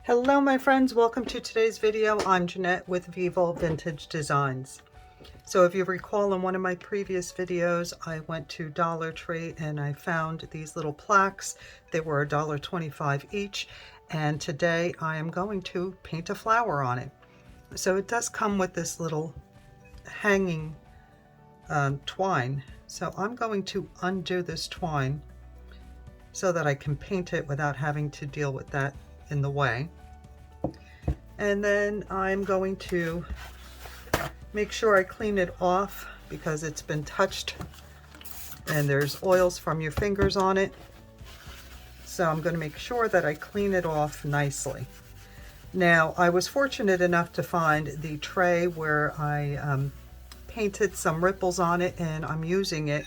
Hello my friends, welcome to today's video. I'm Jeanette with Vivo Vintage Designs. So if you recall, in one of my previous videos I went to Dollar Tree and I found these little plaques. They were $1.25 each, and today I am going to paint a flower on it. So it does come with this little hanging twine. So I'm going to undo this twine so that I can paint it without having to deal with that in the way. And then I'm going to make sure I clean it off because it's been touched and there's oils from your fingers on it. So I'm going to make sure that I clean it off nicely. Now, I was fortunate enough to find the tray where I painted some ripples on it, and I'm using it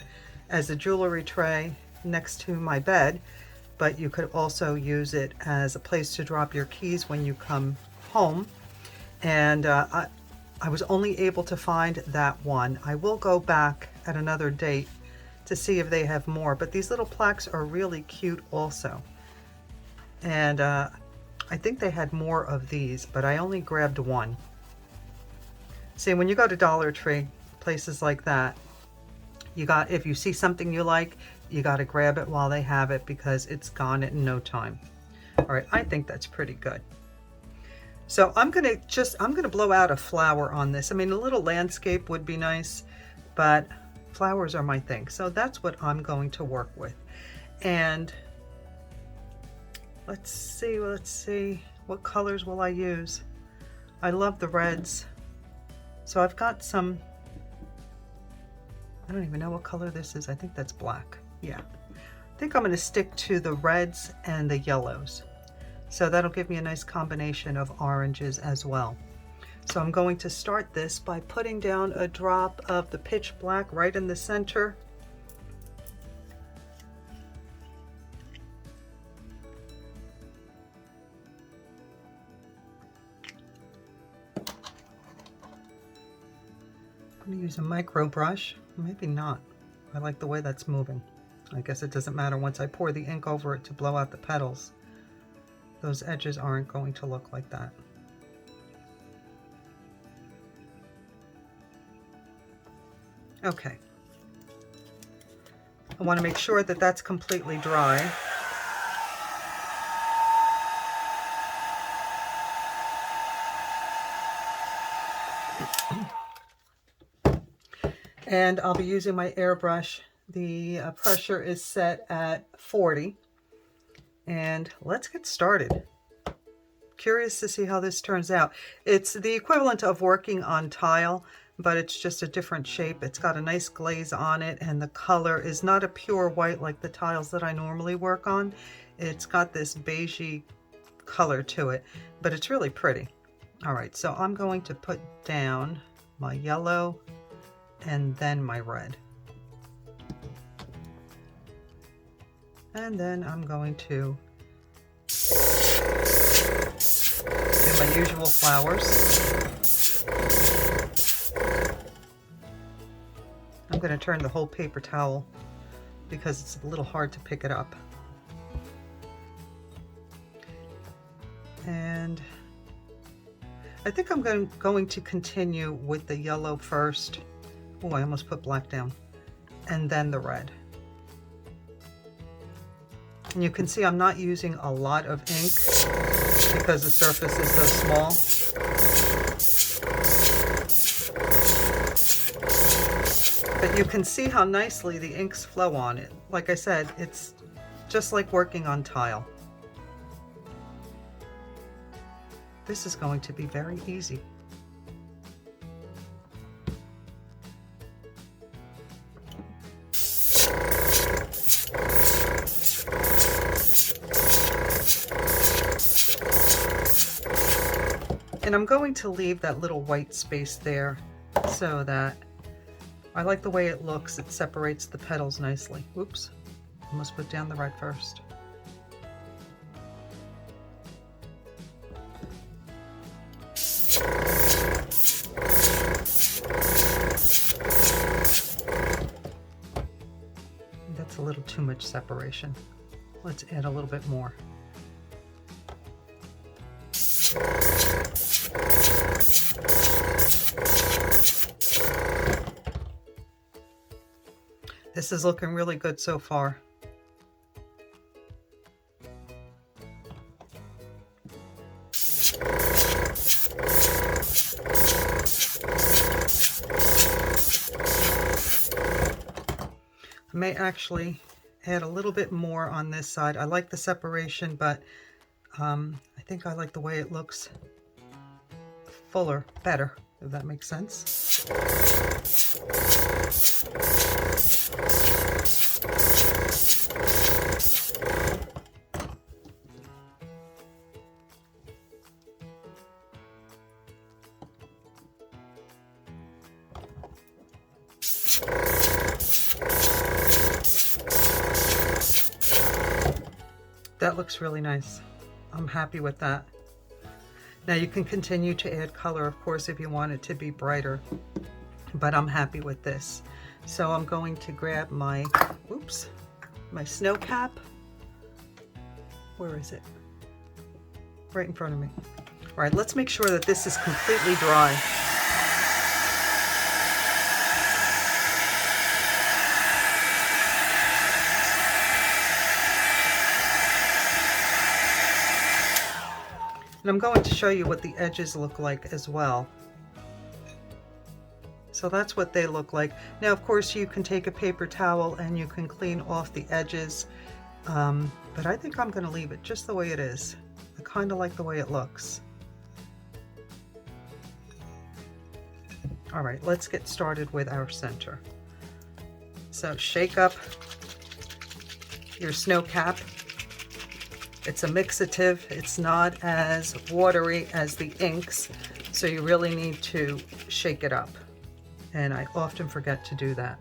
as a jewelry tray next to my bed, but you could also use it as a place to drop your keys when you come home. And I was only able to find that one. I will go back at another date to see if they have more, but these little plaques are really cute also. And I think they had more of these, but I only grabbed one. See, when you go to Dollar Tree, places like that, if you see something you like, you got to grab it while they have it because it's gone in no time. All right, I think that's pretty good. So I'm gonna blow out a flower on this. I mean, a little landscape would be nice, but flowers are my thing. So that's what I'm going to work with. And let's see, what colors will I use? I love the reds. So I've got some, I don't even know what color this is. I think that's black. Yeah, I think I'm going to stick to the reds and the yellows. So that'll give me a nice combination of oranges as well. So I'm going to start this by putting down a drop of the pitch black right in the center. I'm going to use a micro brush. Maybe not. I like the way that's moving. I guess it doesn't matter once I pour the ink over it to blow out the petals. Those edges aren't going to look like that. Okay. I want to make sure that that's completely dry. And I'll be using my airbrush. The pressure is set at 40. And let's get started. Curious to see how this turns out. It's the equivalent of working on tile, but it's just a different shape. It's got a nice glaze on it, and the color is not a pure white like the tiles that I normally work on. It's got this beigey color to it, but it's really pretty. All right, so I'm going to put down my yellow and then my red. And then I'm going to do my usual flowers. I'm going to turn the whole paper towel because it's a little hard to pick it up. And I think I'm going to continue with the yellow first. Oh, I almost put black down. And then the red. And you can see I'm not using a lot of ink because the surface is so small. But you can see how nicely the inks flow on it. Like I said, it's just like working on tile. This is going to be very easy. And I'm going to leave that little white space there so that I like the way it looks. It separates the petals nicely. Oops, almost put down the red first. That's a little too much separation. Let's add a little bit more. This is looking really good so far. I may actually add a little bit more on this side. I like the separation, but I think I like the way it looks fuller, better, if that makes sense. That looks really nice. I'm happy with that. Now you can continue to add color, of course, if you want it to be brighter, but I'm happy with this. So I'm going to grab my, oops, my snow cap. Where is it? Right in front of me. All right, let's make sure that this is completely dry. And I'm going to show you what the edges look like as well. So that's what they look like. Now, of course, you can take a paper towel and you can clean off the edges, but I think I'm going to leave it just the way it is. I kind of like the way it looks. All right, let's get started with our center. So shake up your snow cap. It's a mixative. It's not as watery as the inks, so you really need to shake it up. And I often forget to do that.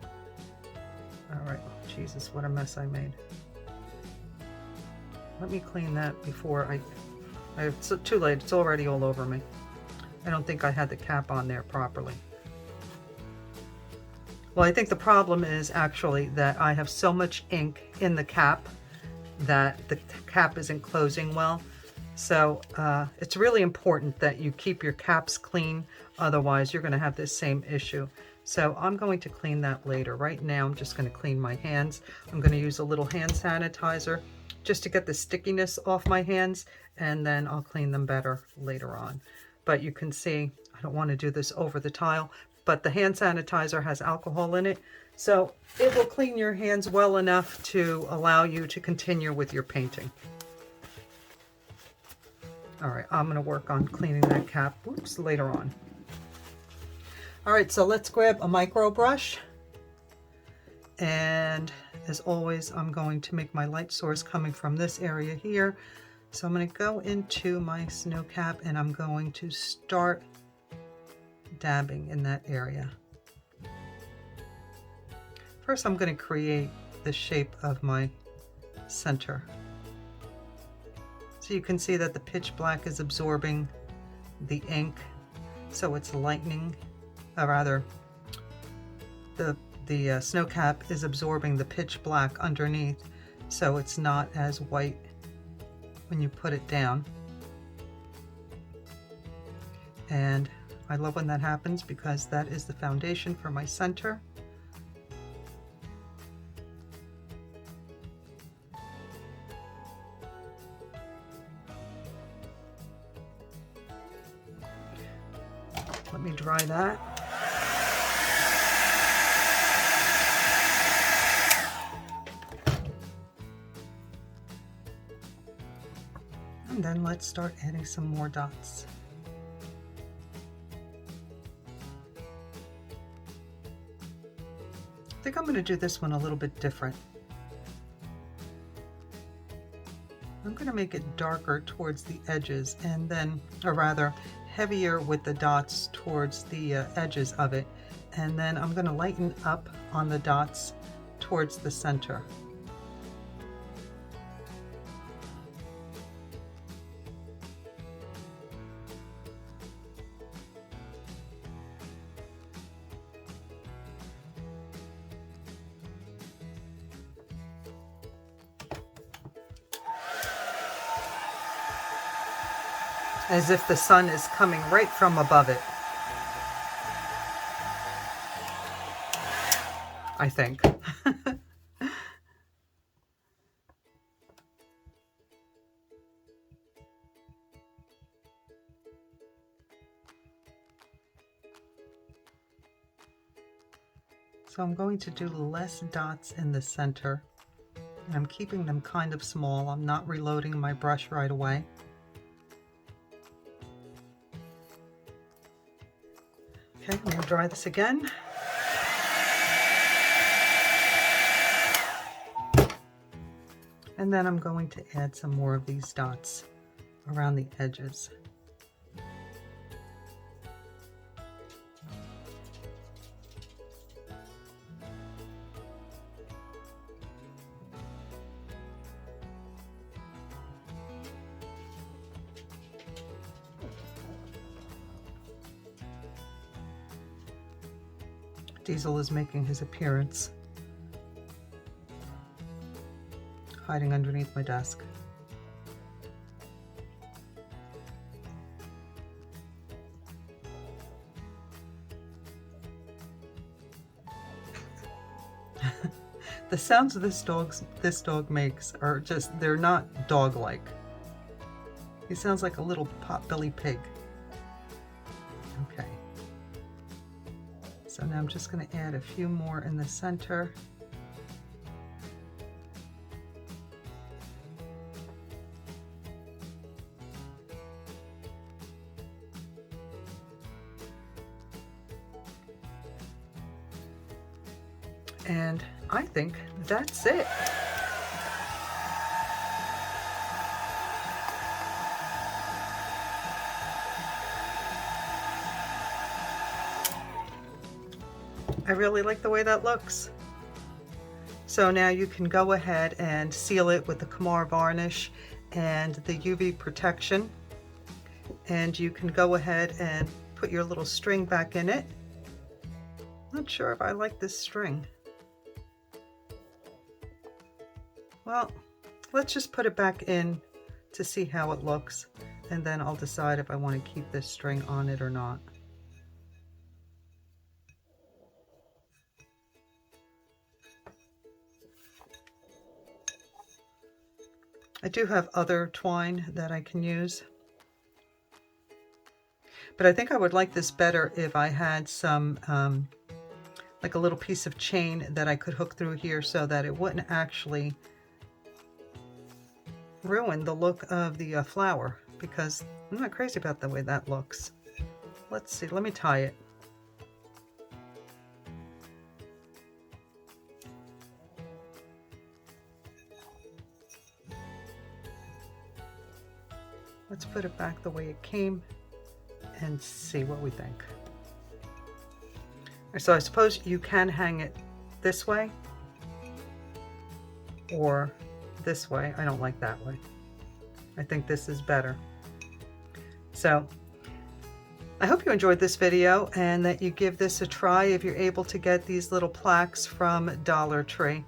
All right, Jesus, what a mess I made. Let me clean that before it's too late. It's already all over me. I don't think I had the cap on there properly. Well, I think the problem is actually that I have so much ink in the cap that the cap isn't closing well. So it's really important that you keep your caps clean, otherwise you're going to have this same issue. So I'm going to clean that later. Right now I'm just going to clean my hands. I'm going to use a little hand sanitizer just to get the stickiness off my hands, and then I'll clean them better later on. But you can see I don't want to do this over the tile, but the hand sanitizer has alcohol in it, so it will clean your hands well enough to allow you to continue with your painting. All right, I'm going to work on cleaning that cap, oops, later on. All right, so let's grab a micro brush. And as always, I'm going to make my light source coming from this area here. So I'm going to go into my snow cap and I'm going to start dabbing in that area. First, I'm going to create the shape of my center. So you can see that the pitch black is absorbing the ink, so it's lightening, or rather, the snow cap is absorbing the pitch black underneath, so it's not as white when you put it down. And I love when that happens because that is the foundation for my center. Let me dry that. And then let's start adding some more dots. I think I'm going to do this one a little bit different. I'm going to make it darker towards the edges, and then, or rather, heavier with the dots towards the edges of it, and then I'm going to lighten up on the dots towards the center. As if the sun is coming right from above it. I think. So I'm going to do less dots in the center. And I'm keeping them kind of small. I'm not reloading my brush right away. Okay, I'm going to dry this again. And then I'm going to add some more of these dots around the edges. Diesel is making his appearance, hiding underneath my desk. The sounds this dog makes are just, they're not dog-like. He sounds like a little pot-belly pig. Okay. So now I'm just going to add a few more in the center. And I think that's it. I really like the way that looks. So now you can go ahead and seal it with the KAMAR varnish and the UV protection. And you can go ahead and put your little string back in it. Not sure if I like this string. Well, let's just put it back in to see how it looks, and then I'll decide if I want to keep this string on it or not. I do have other twine that I can use, but I think I would like this better if I had some like a little piece of chain that I could hook through here so that it wouldn't actually ruin the look of the flower, because I'm not crazy about the way that looks. Let's see, let me tie it. Let's put it back the way it came and see what we think. So I suppose you can hang it this way or this way. I don't like that way. I think this is better. So I hope you enjoyed this video and that you give this a try if you're able to get these little plaques from Dollar Tree.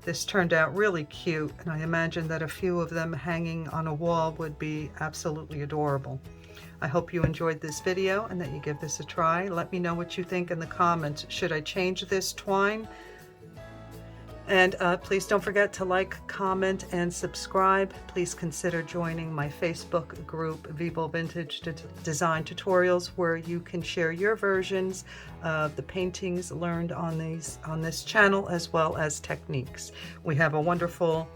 This turned out really cute, and I imagine that a few of them hanging on a wall would be absolutely adorable. I hope you enjoyed this video and that you give this a try. Let me know what you think in the comments. Should I change this twine? And please don't forget to like, comment, and subscribe. Please consider joining my Facebook group, Vivo Vintage Design Tutorials, where you can share your versions of the paintings learned on this channel, as well as techniques. We have a wonderful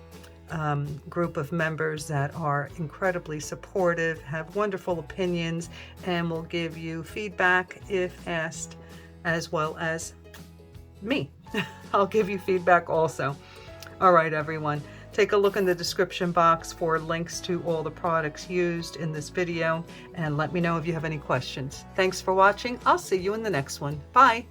group of members that are incredibly supportive, have wonderful opinions, and will give you feedback if asked, as well as me. I'll give you feedback also. All right, everyone, take a look in the description box for links to all the products used in this video, and let me know if you have any questions. Thanks for watching. I'll see you in the next one. Bye.